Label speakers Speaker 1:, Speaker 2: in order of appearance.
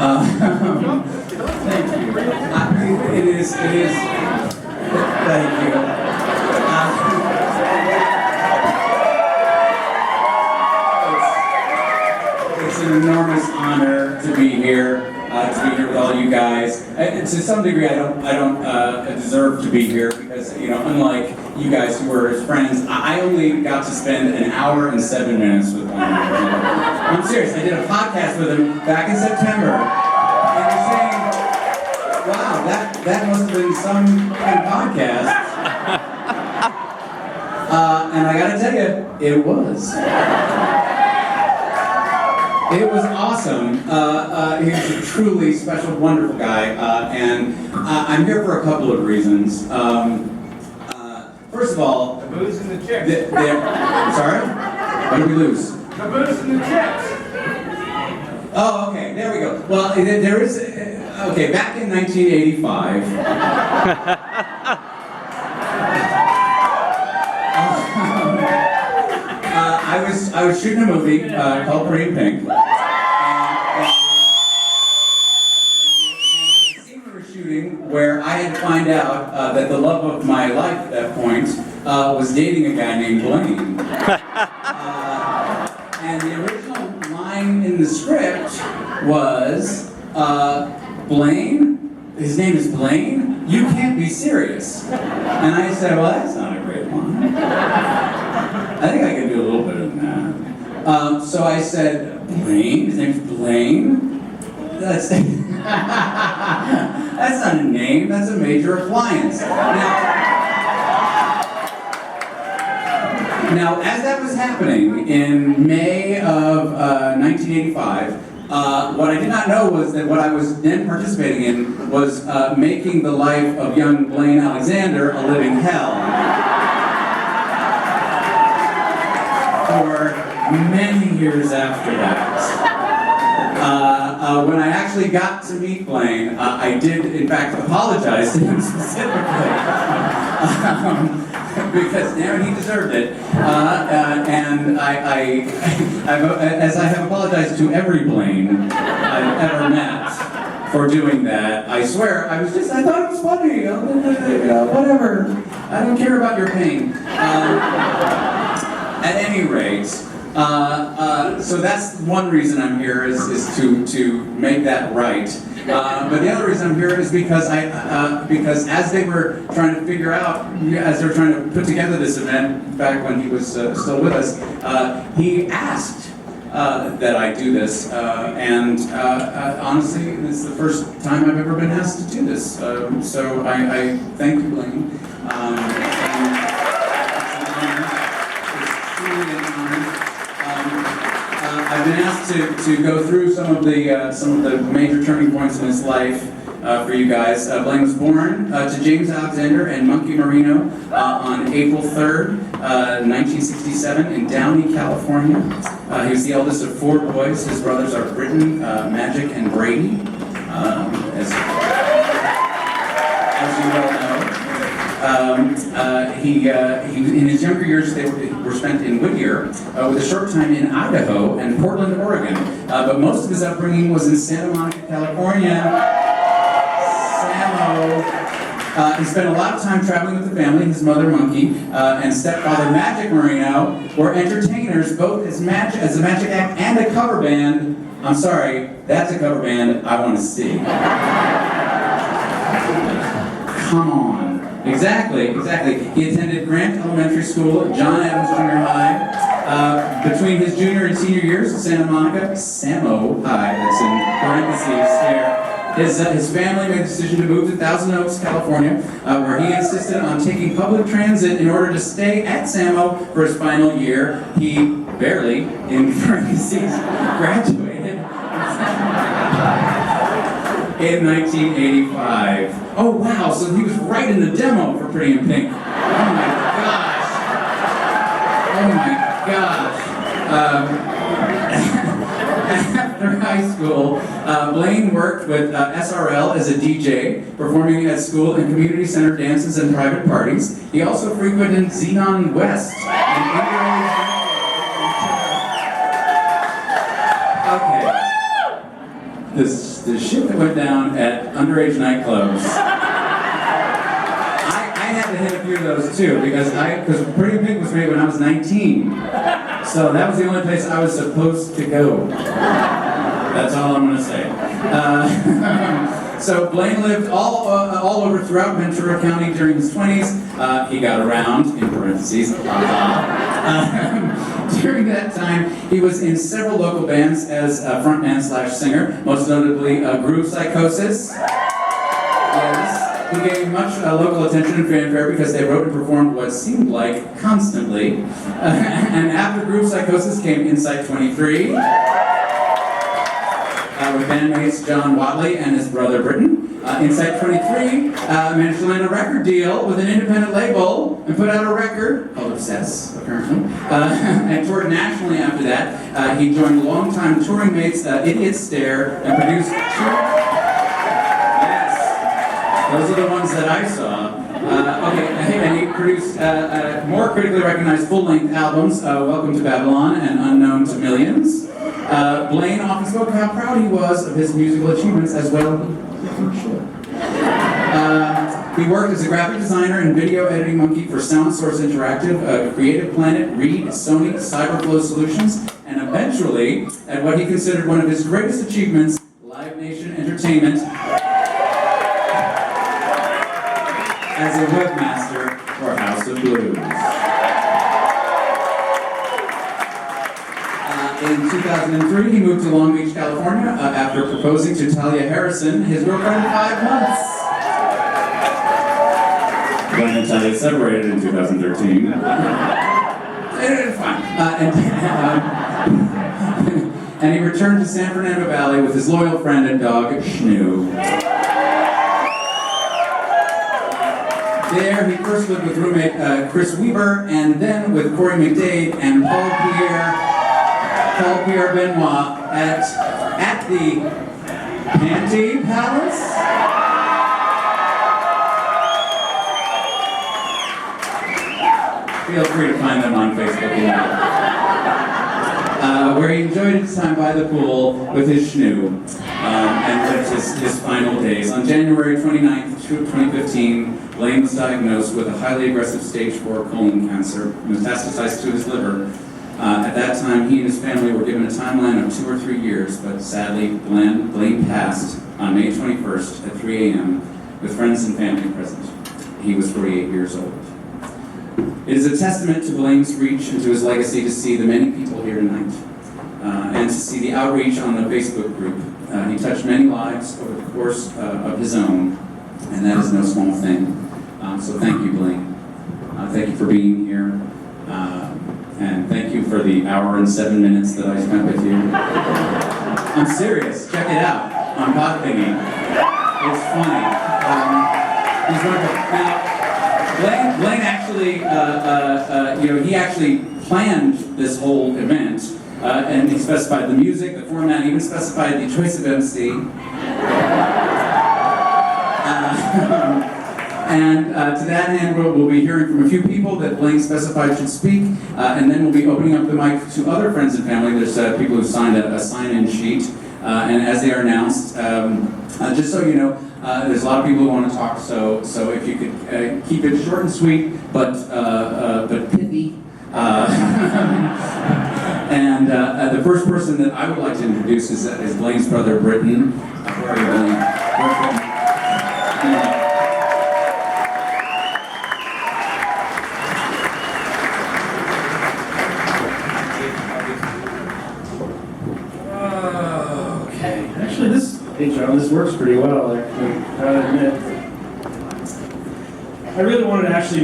Speaker 1: Thank you. It is. Thank you. It's an enormous honor to be here with all you guys. To some degree, I don't deserve to be here because, unlike you guys who were his friends, I only got to spend an hour and 7 minutes with Blayne. I'm serious. I did a podcast with him back in September, and you're saying, "Wow, that must have been some kind of podcast." And I gotta tell you, it was. It was awesome. He's a truly special, wonderful guy, and I'm here for a couple of reasons. First of all,
Speaker 2: The booze and the chicks.
Speaker 1: I'm sorry? What did we lose?
Speaker 2: The booze and the chicks.
Speaker 1: Oh, okay, there we go. Well, there is, okay, back in 1985, I was shooting a movie called Pretty in Pink. And the scene we were shooting where I had to find out that the love of my life at that point was dating a guy named Blayne. And the original line in the script was, Blayne, his name is Blayne, you can't be serious. And I said, well, that's not a great line. I think I can do a little bit of that. So I said, Blayne, his name's Blayne? That's not a name, that's a major appliance. Now, as that was happening in May of 1985, what I did not know was that what I was then participating in was making the life of young Blayne Alexander a living hell. For many years after that. When I actually got to meet Blayne, I did, in fact, apologize to him specifically. Because he deserved it. And as I have apologized to every Blayne I've ever met for doing that, I swear, I thought it was funny, whatever. I don't care about your pain. At any rate, so that's one reason I'm here is to make that right. But the other reason I'm here is because because as they were trying to figure out, as they were trying to put together this event back when he was still with us, he asked that I do this, and honestly, this is the first time I've ever been asked to do this. So I thank you, Blayne. I've been asked to go through some of the major turning points in his life for you guys. Blayne was born to James Alexander and Monkey Marino on April 3rd, 1967 in Downey, California. He was the eldest of 4 boys. His brothers are Britton, Magic, and Brady, as you well know. In his younger years, they were spent in Whittier, with a short time in Idaho and Portland, Oregon. But most of his upbringing was in Santa Monica, California. He spent a lot of time traveling with the family. His mother, Monkey, and stepfather, Magic Marino, were entertainers, both as a magic act and a cover band. I'm sorry, that's a cover band I want to see. Come on. Exactly. He attended Grant Elementary School at John Adams Junior High. Between his junior and senior years at Santa Monica, Samo High, that's in parentheses here, his family made the decision to move to Thousand Oaks, California, where he insisted on taking public transit in order to stay at Samo for his final year. He barely, in parentheses, graduated in 1985. Oh wow, so he was right in the demo for Pretty in Pink. Oh my gosh. After high school, Blayne worked with SRL as a DJ, performing at school and community center dances and private parties. He also frequented Xenon West. the shit that went down at underage nightclubs. I had to hit a few of those too because Pretty Pig was made when I was 19, so that was the only place I was supposed to go. That's all I'm gonna say. So Blayne lived all over throughout Ventura County during his 20s. He got around, in parentheses. During that time, he was in several local bands as a frontman/singer, most notably Groove Psychosis. Yes, he gave much local attention and fanfare because they wrote and performed what seemed like constantly. And after Groove Psychosis came Insight 23. With bandmates John Watley and his brother Britton. Insight 23 managed to land a record deal with an independent label and put out a record called Obsess, apparently. And toured nationally after that. He joined longtime touring mates Idiot Stare and produced two... Yes, those are the ones that I saw. And he produced more critically recognized full-length albums, Welcome to Babylon and Unknown to Millions. Blayne often spoke of how proud he was of his musical achievements as well. He worked as a graphic designer and video editing monkey for SoundSource Interactive, Creative Planet, Reed, Sony, Cyberflow Solutions, and eventually, at what he considered one of his greatest achievements, Live Nation Entertainment, as a webmaster for House of Blues. In 2003, he moved to Long Beach, California, after proposing to Talia Harrison, his girlfriend of 5 months. Blayne and Talia separated in 2013. It's fine. And he returned to San Fernando Valley with his loyal friend and dog, Shnu. There, he first lived with roommate Chris Weber, and then with Corey McDade and Paul Pierre Benoit at the Panty Palace? Feel free to find them on Facebook where he enjoyed his time by the pool with his Shnu and lived his final days. On January 29th, 2015, Blayne was diagnosed with a highly aggressive stage 4 colon cancer, metastasized to his liver. At that time, he and his family were given a timeline of 2 or 3 years, but sadly, Blayne passed on May 21st at 3 a.m. with friends and family present. He was 48 years old. It is a testament to Blayne's reach and to his legacy to see the many people here tonight, and to see the outreach on the Facebook group. He touched many lives over the course of his own, and that is no small thing. So thank you, Blayne. Thank you for being here. And thank you for the hour and 7 minutes that I spent with you. I'm serious. Check it out on Pod Thingy. It's funny. He's wonderful. Now, Blayne actually, he actually planned this whole event, and he specified the music, the format, even specified the choice of MC. And to that end, we'll be hearing from a few people that Blayne specified should speak, and then we'll be opening up the mic to other friends and family. There's people who signed a sign-in sheet, and as they are announced, just so you know, there's a lot of people who want to talk. So if you could keep it short and sweet, but pithy. And the first person that I would like to introduce is Blayne's brother, Britton. Where are you, Blayne?
Speaker 3: Hey John, this works pretty well, actually, I gotta admit. I really wanted to actually